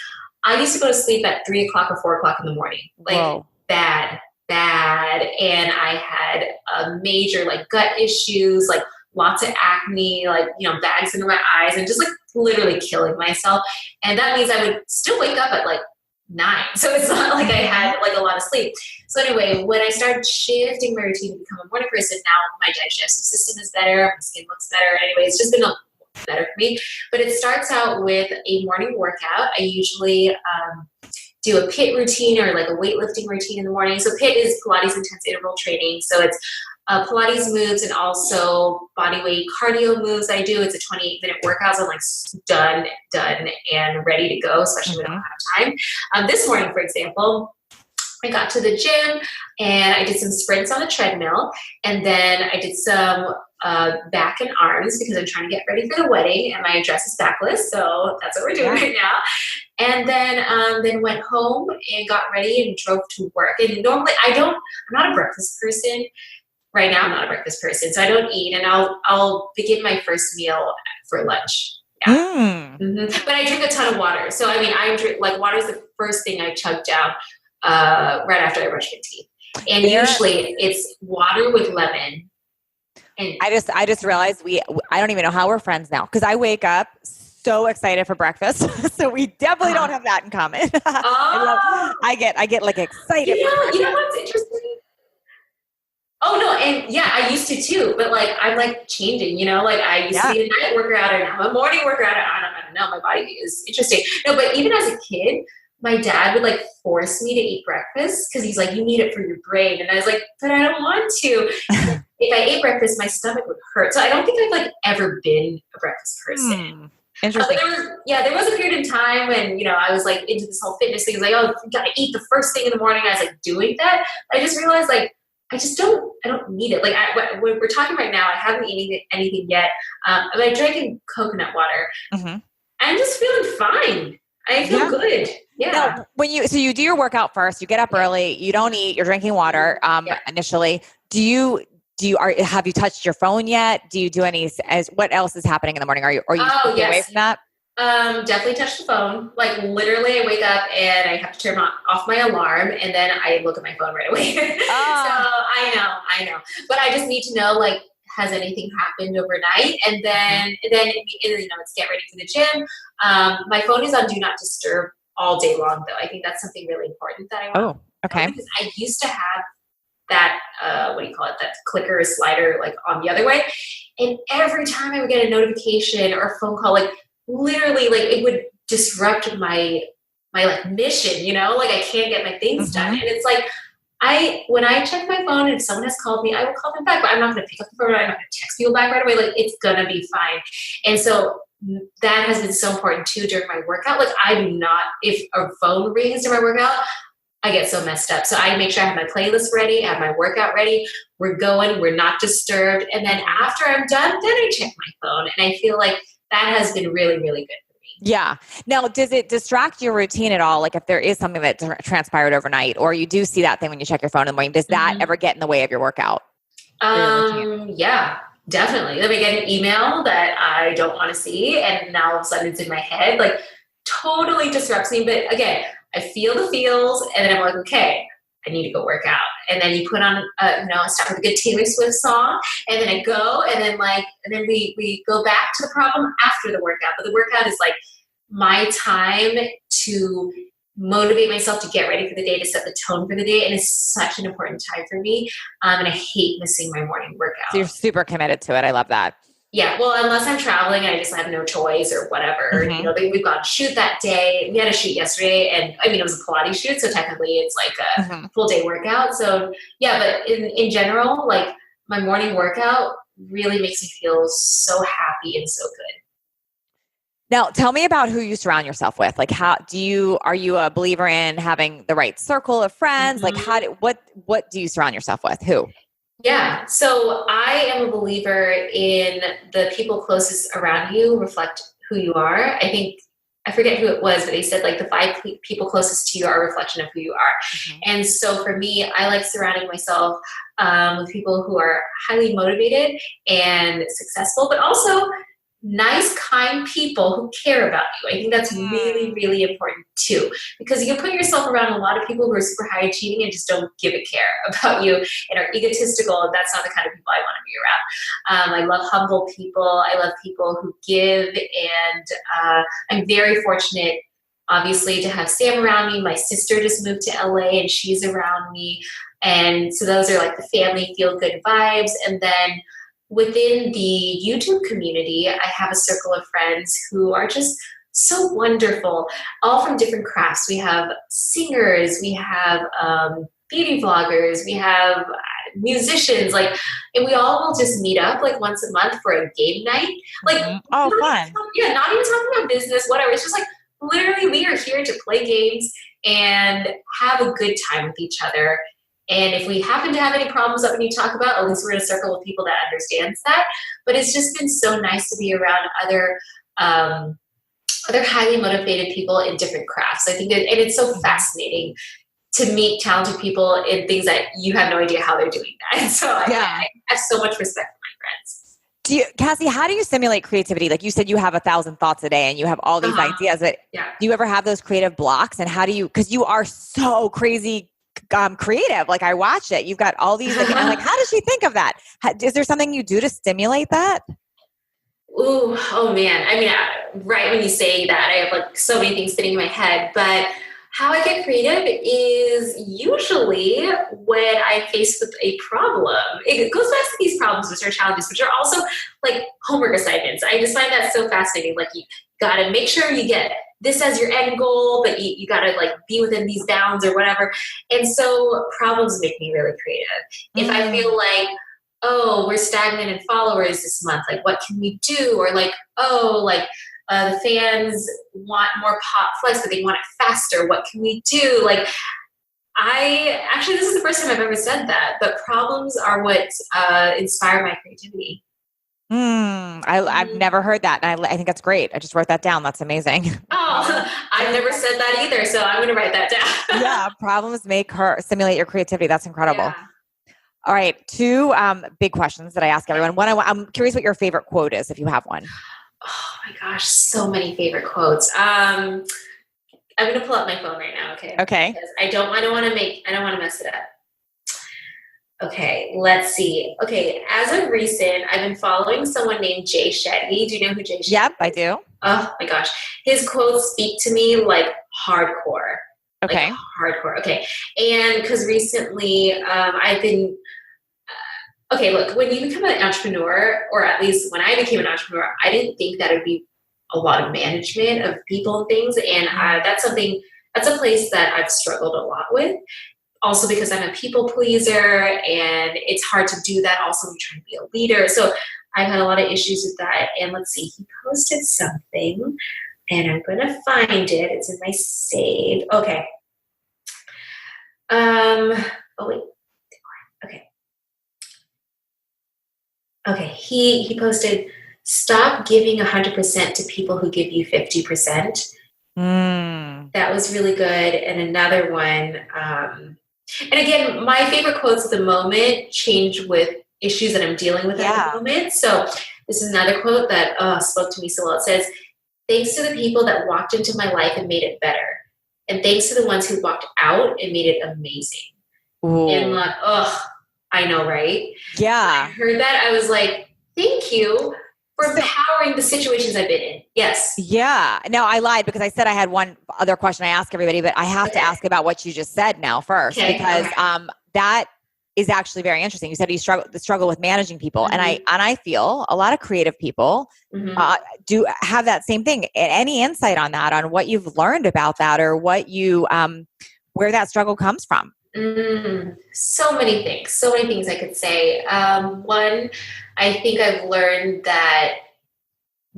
I used to go to sleep at 3 o'clock or 4 o'clock in the morning. Like, whoa. Bad. And I had major like gut issues, like lots of acne, like, bags under my eyes and just like literally killing myself. And that means I would still wake up at like 9. So it's not like I had like a lot of sleep. So anyway, when I started shifting my routine to become a morning person, now my digestive system is better. My skin looks better. Anyway, it's just been better for me. But it starts out with a morning workout. I usually, do a PIT routine or like a weightlifting routine in the morning. So PIT is Pilates intense interval training. So it's Pilates moves and also body weight cardio moves I do. It's a 28-minute workout. So I'm like done and ready to go, especially when I don't have time. This morning, for example, I got to the gym and I did some sprints on a treadmill, and then I did some back and arms because I'm trying to get ready for the wedding and my dress is backless. So that's what we're doing right now. And then went home and got ready and drove to work. And normally I'm not a breakfast person. Right now I'm not a breakfast person. So I don't eat, and I'll begin my first meal for lunch. Yeah. But I drink a ton of water. So I mean, I drink, like, water is the first thing I chug down right after I brush my teeth. And usually it's water with lemon. And I just realized I don't even know how we're friends now, because I wake up so excited for breakfast. So we definitely don't have that in common. I get like excited. You know what's interesting? Oh no, and yeah, I used to too, but like I'm like changing, like I used to be a night worker outer, now I'm a morning worker outer. I don't know, my body is interesting. No, but even as a kid, my dad would like force me to eat breakfast because he's like, you need it for your brain. And I was like, but I don't want to. If I ate breakfast, my stomach would hurt. So I don't think I've like ever been a breakfast person. Interesting. There was a period in time when, I was like into this whole fitness thing. It was like, oh, you gotta eat the first thing in the morning. I was like doing that. I just realized like, I don't need it. Like we're talking right now, I haven't eaten anything yet. But I drank coconut water. I'm just feeling fine. I feel good. Yeah. Now, so you do your workout first, you get up early, you don't eat, you're drinking water initially. Do you have you touched your phone yet? Do you do what else is happening in the morning? Are you staying away from that? Definitely touch the phone. Like literally I wake up and I have to turn off my alarm and then I look at my phone right away. So I know, but I just need to know, like, has anything happened overnight? And then, it's get ready for the gym. My phone is on do not disturb all day long though. I think that's something really important that I want. Oh, okay. Because I used to have that, that clicker or slider, like on the other way. And every time I would get a notification or a phone call, like literally, like it would disrupt my like mission, like I can't get my things done. And it's like, when I check my phone and if someone has called me, I will call them back, but I'm not going to pick up the phone. I'm not going to text people back right away. Like it's going to be fine. And so that has been so important too during my workout. Like I do not, if a phone rings during my workout, I get so messed up. So I make sure I have my playlist ready, I have my workout ready. We're going, we're not disturbed. And then after I'm done, then I check my phone. And I feel like that has been really, really good. Yeah. Now, does it distract your routine at all? Like if there is something that transpired overnight or you do see that thing when you check your phone in the morning, does that ever get in the way of your workout? Yeah, definitely. Let me get an email that I don't want to see. And now all of a sudden it's in my head, like totally disrupts me. But again, I feel the feels and then I'm like, okay, I need to go work out. And then you put on, I start with a good Taylor Swift song and then I go and then we go back to the problem after the workout. But the workout is like my time to motivate myself to get ready for the day, to set the tone for the day. And it's such an important time for me. And I hate missing my morning workout. So you're super committed to it. I love that. Yeah, well, unless I'm traveling and I just have no choice or whatever. We've got to shoot that day. We had a shoot yesterday, and it was a Pilates shoot, so technically it's like a full day workout. So yeah, but in general, like my morning workout really makes me feel so happy and so good. Now, tell me about who you surround yourself with. Like, are you a believer in having the right circle of friends? Like, what do you surround yourself with? Who? Yeah. So I am a believer in the people closest around you reflect who you are. I forget who it was, but they said like the 5 people closest to you are a reflection of who you are. And so for me, I like surrounding myself with people who are highly motivated and successful, but also nice, kind people who care about you. I think that's really, really important too, because you can put yourself around a lot of people who are super high achieving and just don't give a care about you and are egotistical. And that's not the kind of people I want to be around. I love humble people. I love people who give. And I'm very fortunate, obviously, to have Sam around me. My sister just moved to LA and she's around me. And so those are like the family feel good vibes. And then within the YouTube community, I have a circle of friends who are just so wonderful, all from different crafts. We have singers, we have beauty vloggers, we have musicians, and we all will just meet up like once a month for a game night. Fun. Not even talking about business, whatever. It's just like literally we are here to play games and have a good time with each other. And if we happen to have any problems that we need to talk about, at least we're in a circle of people that understands that. But it's just been so nice to be around other highly motivated people in different crafts. I think and it's so fascinating to meet talented people in things that you have no idea how they're doing that. And so I have so much respect for my friends. Cassey, how do you stimulate creativity? Like you said, you have 1,000 thoughts a day and you have all these ideas. Do you ever have those creative blocks? And because you are so crazy creative. Like I watched it. You've got all these, and I'm like, how does she think of that? Is there something you do to stimulate that? Ooh, oh man. I mean, right when you say that, I have like so many things sitting in my head, but how I get creative is usually when I'm faced with a problem. It goes back to these problems, which are challenges, which are also like homework assignments. I just find that so fascinating. Like you got to make sure you get this as your end goal, but you got to like be within these bounds or whatever. And so problems make me really creative. If I feel like, oh, we're stagnant in followers this month, like what can we do? Or like, the fans want more pop flex, but they want it faster. What can we do? Like this is the first time I've ever said that, but problems are what inspire my creativity. I've never heard that. And I think that's great. I just wrote that down. That's amazing. Oh, I've never said that either. So I'm going to write that down. Yeah. Problems make her stimulate your creativity. That's incredible. All right. Two big questions that I ask everyone. One, I'm curious what your favorite quote is, if you have one. Oh my gosh, so many favorite quotes. I'm going to pull up my phone right now. Okay. Okay. Because I don't want to mess it up. Okay. Let's see. Okay. As of recent, I've been following someone named Jay Shetty. Do you know who Jay Shetty is? Yep, I do. Oh my gosh. His quotes speak to me like hardcore. Okay. Like hardcore. Okay. And because recently I've been, okay, look, when you become an entrepreneur, or at least when I became an entrepreneur, I didn't think that it would be a lot of management of people and things. And that's a place that I've struggled a lot with. Also because I'm a people pleaser and it's hard to do that. Also, I'm trying to be a leader. So I've had a lot of issues with that. And let's see, he posted something and I'm going to find it. It's in my save. Okay. Oh, wait. Okay. Okay. He posted, stop giving 100% to people who give you 50%. That was really good. And another one, and again, my favorite quotes at the moment change with issues that I'm dealing with at the moment. So this is another quote that spoke to me so well. It says, thanks to the people that walked into my life and made it better. And thanks to the ones who walked out and made it amazing. Ooh. And like, I know, right? Yeah. When I heard that, I was like, thank you for empowering the situations I've been in. Yes. Yeah. No, I lied because I said I had one other question I ask everybody, but I have to ask about what you just said now first, because that is actually very interesting. You said you struggle with managing people, and I feel a lot of creative people do have that same thing. Any insight on that, on what you've learned about that, or what you where that struggle comes from? So many things I could say. One, I think I've learned that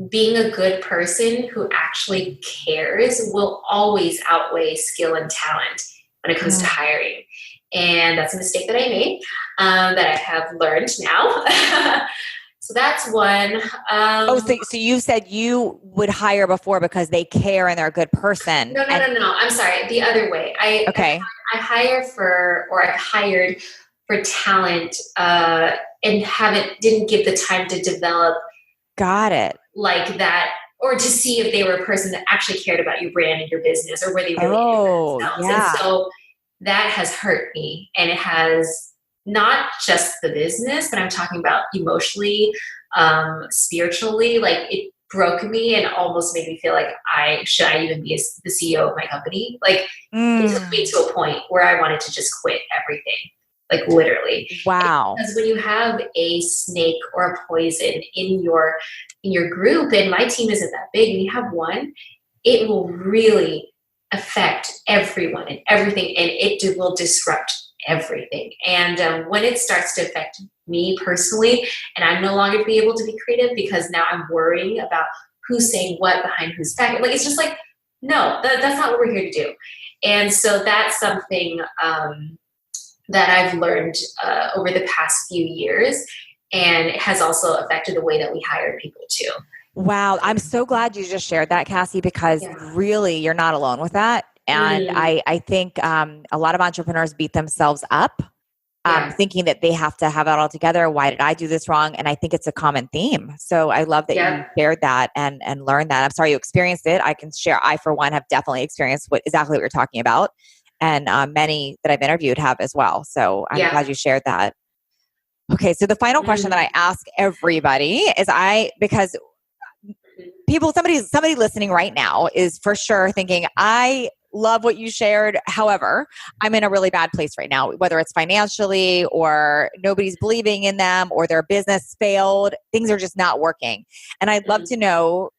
being a good person who actually cares will always outweigh skill and talent when it comes to hiring. And that's a mistake that I made, that I have learned now. So that's one. So you said you would hire before because they care and they're a good person. No. I'm sorry. The other way. I hired for talent and didn't give the time to develop. Got it. Like that, or to see if they were a person that actually cared about your brand and your business, or were they really themselves. Yeah. And so that has hurt me, and it has not just the business, but I'm talking about emotionally, spiritually. Like, it broke me and almost made me feel like should I even be the CEO of my company? Like, it took me to a point where I wanted to just quit everything. Like, literally. Wow. Because when you have a snake or a poison in your group, and my team isn't that big, and you have one, it will really affect everyone and everything, and it will disrupt everything. And when it starts to affect me personally, and I'm no longer be able to be creative because now I'm worrying about who's saying what behind whose back, like, it's just like, no, that's not what we're here to do. And so that's something that I've learned over the past few years, and it has also affected the way that we hire people too. Wow. I'm so glad you just shared that, Cassey, because really you're not alone with that. And I think a lot of entrepreneurs beat themselves up thinking that they have to have it all together. Why did I do this wrong? And I think it's a common theme. So I love that you shared that and learned that. I'm sorry you experienced it. I can share. I, for one, have definitely experienced exactly what you're talking about. And many that I've interviewed have as well. So I'm glad you shared that. Okay. So the final question that I ask everybody is because somebody listening right now is for sure thinking, I love what you shared. However, I'm in a really bad place right now, whether it's financially or nobody's believing in them or their business failed. Things are just not working. And I'd love to know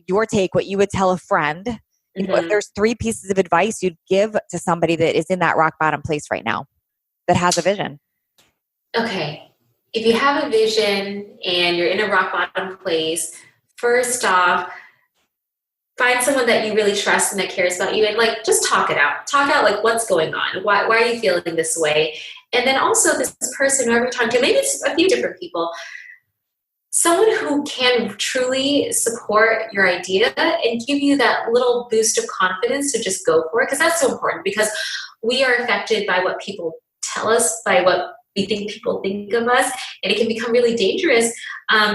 your take, what you would tell a friend. You know, if there's 3 pieces of advice you'd give to somebody that is in that rock bottom place right now, that has a vision. Okay. If you have a vision and you're in a rock bottom place, first off, find someone that you really trust and that cares about you, and like, just talk it out. Talk out like, what's going on? Why are you feeling this way? And then also this person, whoever you're talking to, maybe it's a few different people, someone who can truly support your idea and give you that little boost of confidence to just go for it. Because that's so important, because we are affected by what people tell us, by what we think people think of us. And it can become really dangerous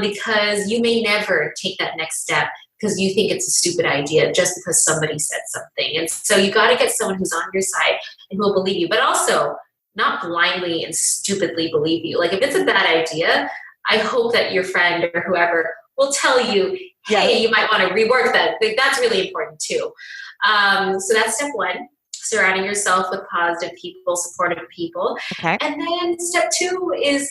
because you may never take that next step because you think it's a stupid idea just because somebody said something. And so you got to get someone who's on your side and who will believe you, but also not blindly and stupidly believe you. Like if it's a bad idea, I hope that your friend or whoever will tell you, hey, you might want to rework that. That's really important too. So that's step one, surrounding yourself with positive people, supportive people. Okay. And then step two is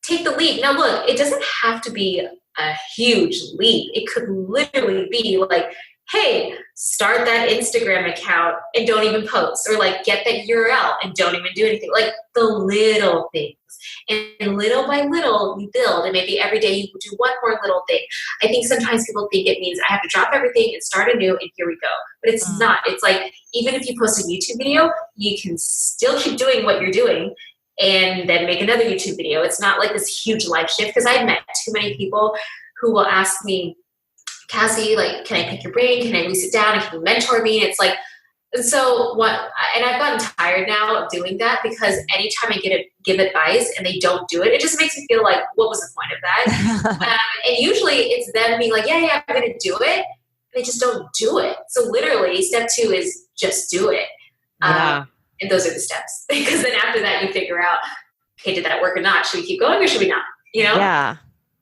take the leap. Now look, it doesn't have to be a huge leap. It could literally be like, hey, start that Instagram account and don't even post, or like get that URL and don't even do anything. Like the little things. And little by little, you build, and maybe every day you do one more little thing. I think sometimes people think it means I have to drop everything and start anew, and here we go. But it's not. It's like, even if you post a YouTube video, you can still keep doing what you're doing and then make another YouTube video. It's not like this huge life shift, because I've met too many people who will ask me, Cassey, like, can I pick your brain? Can I really sit down and can you mentor me? And it's like, and so what, and I've gotten tired now of doing that, because anytime I give advice and they don't do it, it just makes me feel like, what was the point of that? And usually it's them being like, yeah, I'm going to do it. And they just don't do it. So literally step two is just do it. And those are the steps, because then after that you figure out, okay, did that work or not? Should we keep going or should we not? You know?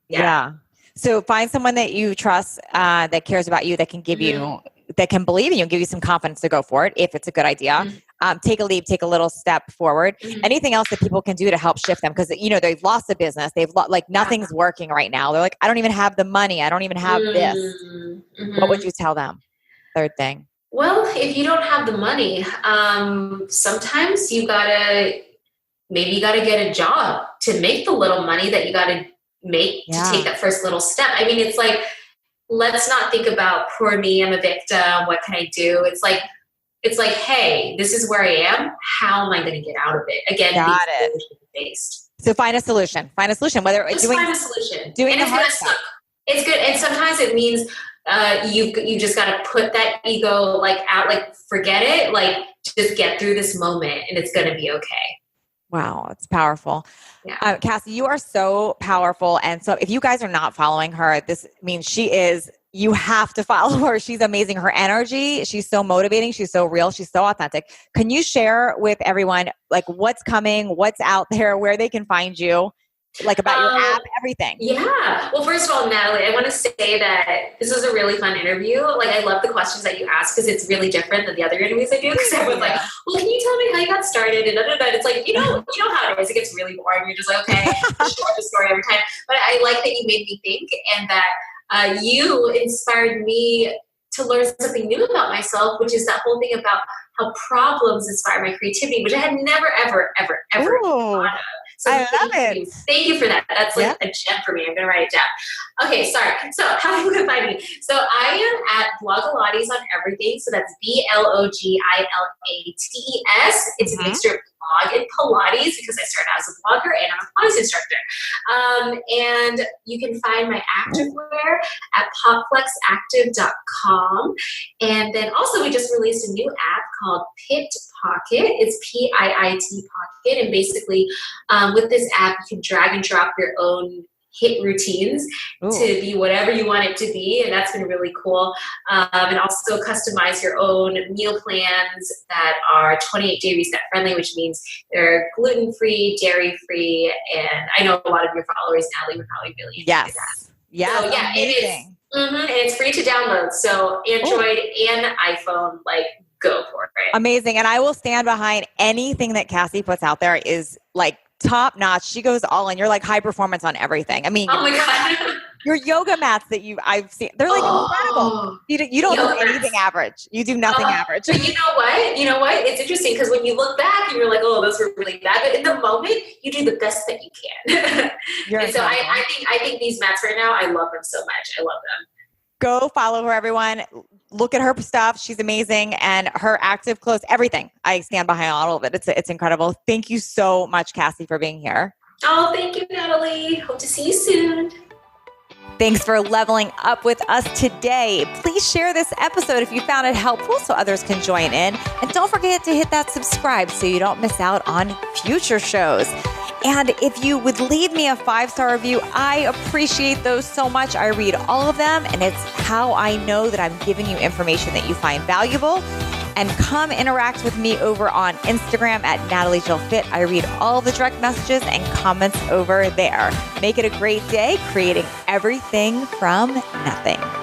Yeah. So find someone that you trust, that cares about you, that can give you, that can believe in you, give you some confidence to go for it if it's a good idea. Take a leap, take a little step forward. Anything else that people can do to help shift them? Because, they've lost a business. They've like nothing's working right now. They're like, I don't even have the money. I don't even have this. What would you tell them? Third thing. Well, if you don't have the money, sometimes you gotta get a job to make the little money that you gotta make to take that first little step. I mean, it's like, let's not think about poor me, I'm a victim, what can I do? It's like, hey, this is where I am. How am I going to get out of it? Again, based. So find a solution. Whether it's find a solution. Doing and the hard stuff. It's good. And sometimes it means you just got to put that ego like out, like forget it, like just get through this moment and it's going to be okay. Wow, it's powerful. Yeah. Cassey, you are so powerful. And so if you guys are not following her, this means you have to follow her. She's amazing. Her energy, she's so motivating. She's so real. She's so authentic. Can you share with everyone, like, what's coming, what's out there, where they can find you? Like about your app, everything. Yeah. Well, first of all, Natalie, I want to say that this was a really fun interview. Like, I love the questions that you ask, because it's really different than the other interviews I do. Because everyone's like, well, can you tell me how you got started? And it's like, you know how it is. It gets really boring. You're just like, okay, just short the story every time. But I like that you made me think, and that you inspired me to learn something new about myself, which is that whole thing about how problems inspire my creativity, which I had never, ever, ever, ever thought of. So I love it. Thank you for that. That's like a gem for me. I'm going to write it down. Okay, sorry. So how are you going to find me? So I am at blogilates on everything. So that's blogilates. It's a mixture of blog and Pilates, because I started out as a blogger and I'm a Pilates instructor. And you can find my activewear at popflexactive.com. And then also we just released a new app called Pit Pocket. It's PIIT Pocket. And basically with this app, you can drag and drop your own HIIT routines to be whatever you want it to be. And that's been really cool. And also customize your own meal plans that are 28-day reset friendly, which means they're gluten-free, dairy-free. And I know a lot of your followers, Natalie, would probably really enjoy that. Yeah. So yeah, it is. And it's free to download. So Android and iPhone, like, go for it. Amazing. And I will stand behind anything that Cassey puts out there is like top notch. She goes all in. You're like high performance on everything. I mean, oh my God. Your yoga mats that I've seen, they're like incredible. You don't do anything average. You do nothing average. But you know what? It's interesting, because when you look back and you're like, oh, those were really bad. But in the moment, you do the best that you can. And so I think these mats right now, I love them so much. I love them. Go follow her, everyone. Look at her stuff. She's amazing. And her active clothes, everything. I stand behind all of it. It's incredible. Thank you so much, Cassey, for being here. Oh, thank you, Natalie. Hope to see you soon. Thanks for leveling up with us today. Please share this episode if you found it helpful so others can join in. And don't forget to hit that subscribe so you don't miss out on future shows. And if you would leave me a 5-star review, I appreciate those so much. I read all of them, and it's how I know that I'm giving you information that you find valuable. And come interact with me over on Instagram at NatalieJillFit. I read all the direct messages and comments over there. Make it a great day, creating everything from nothing.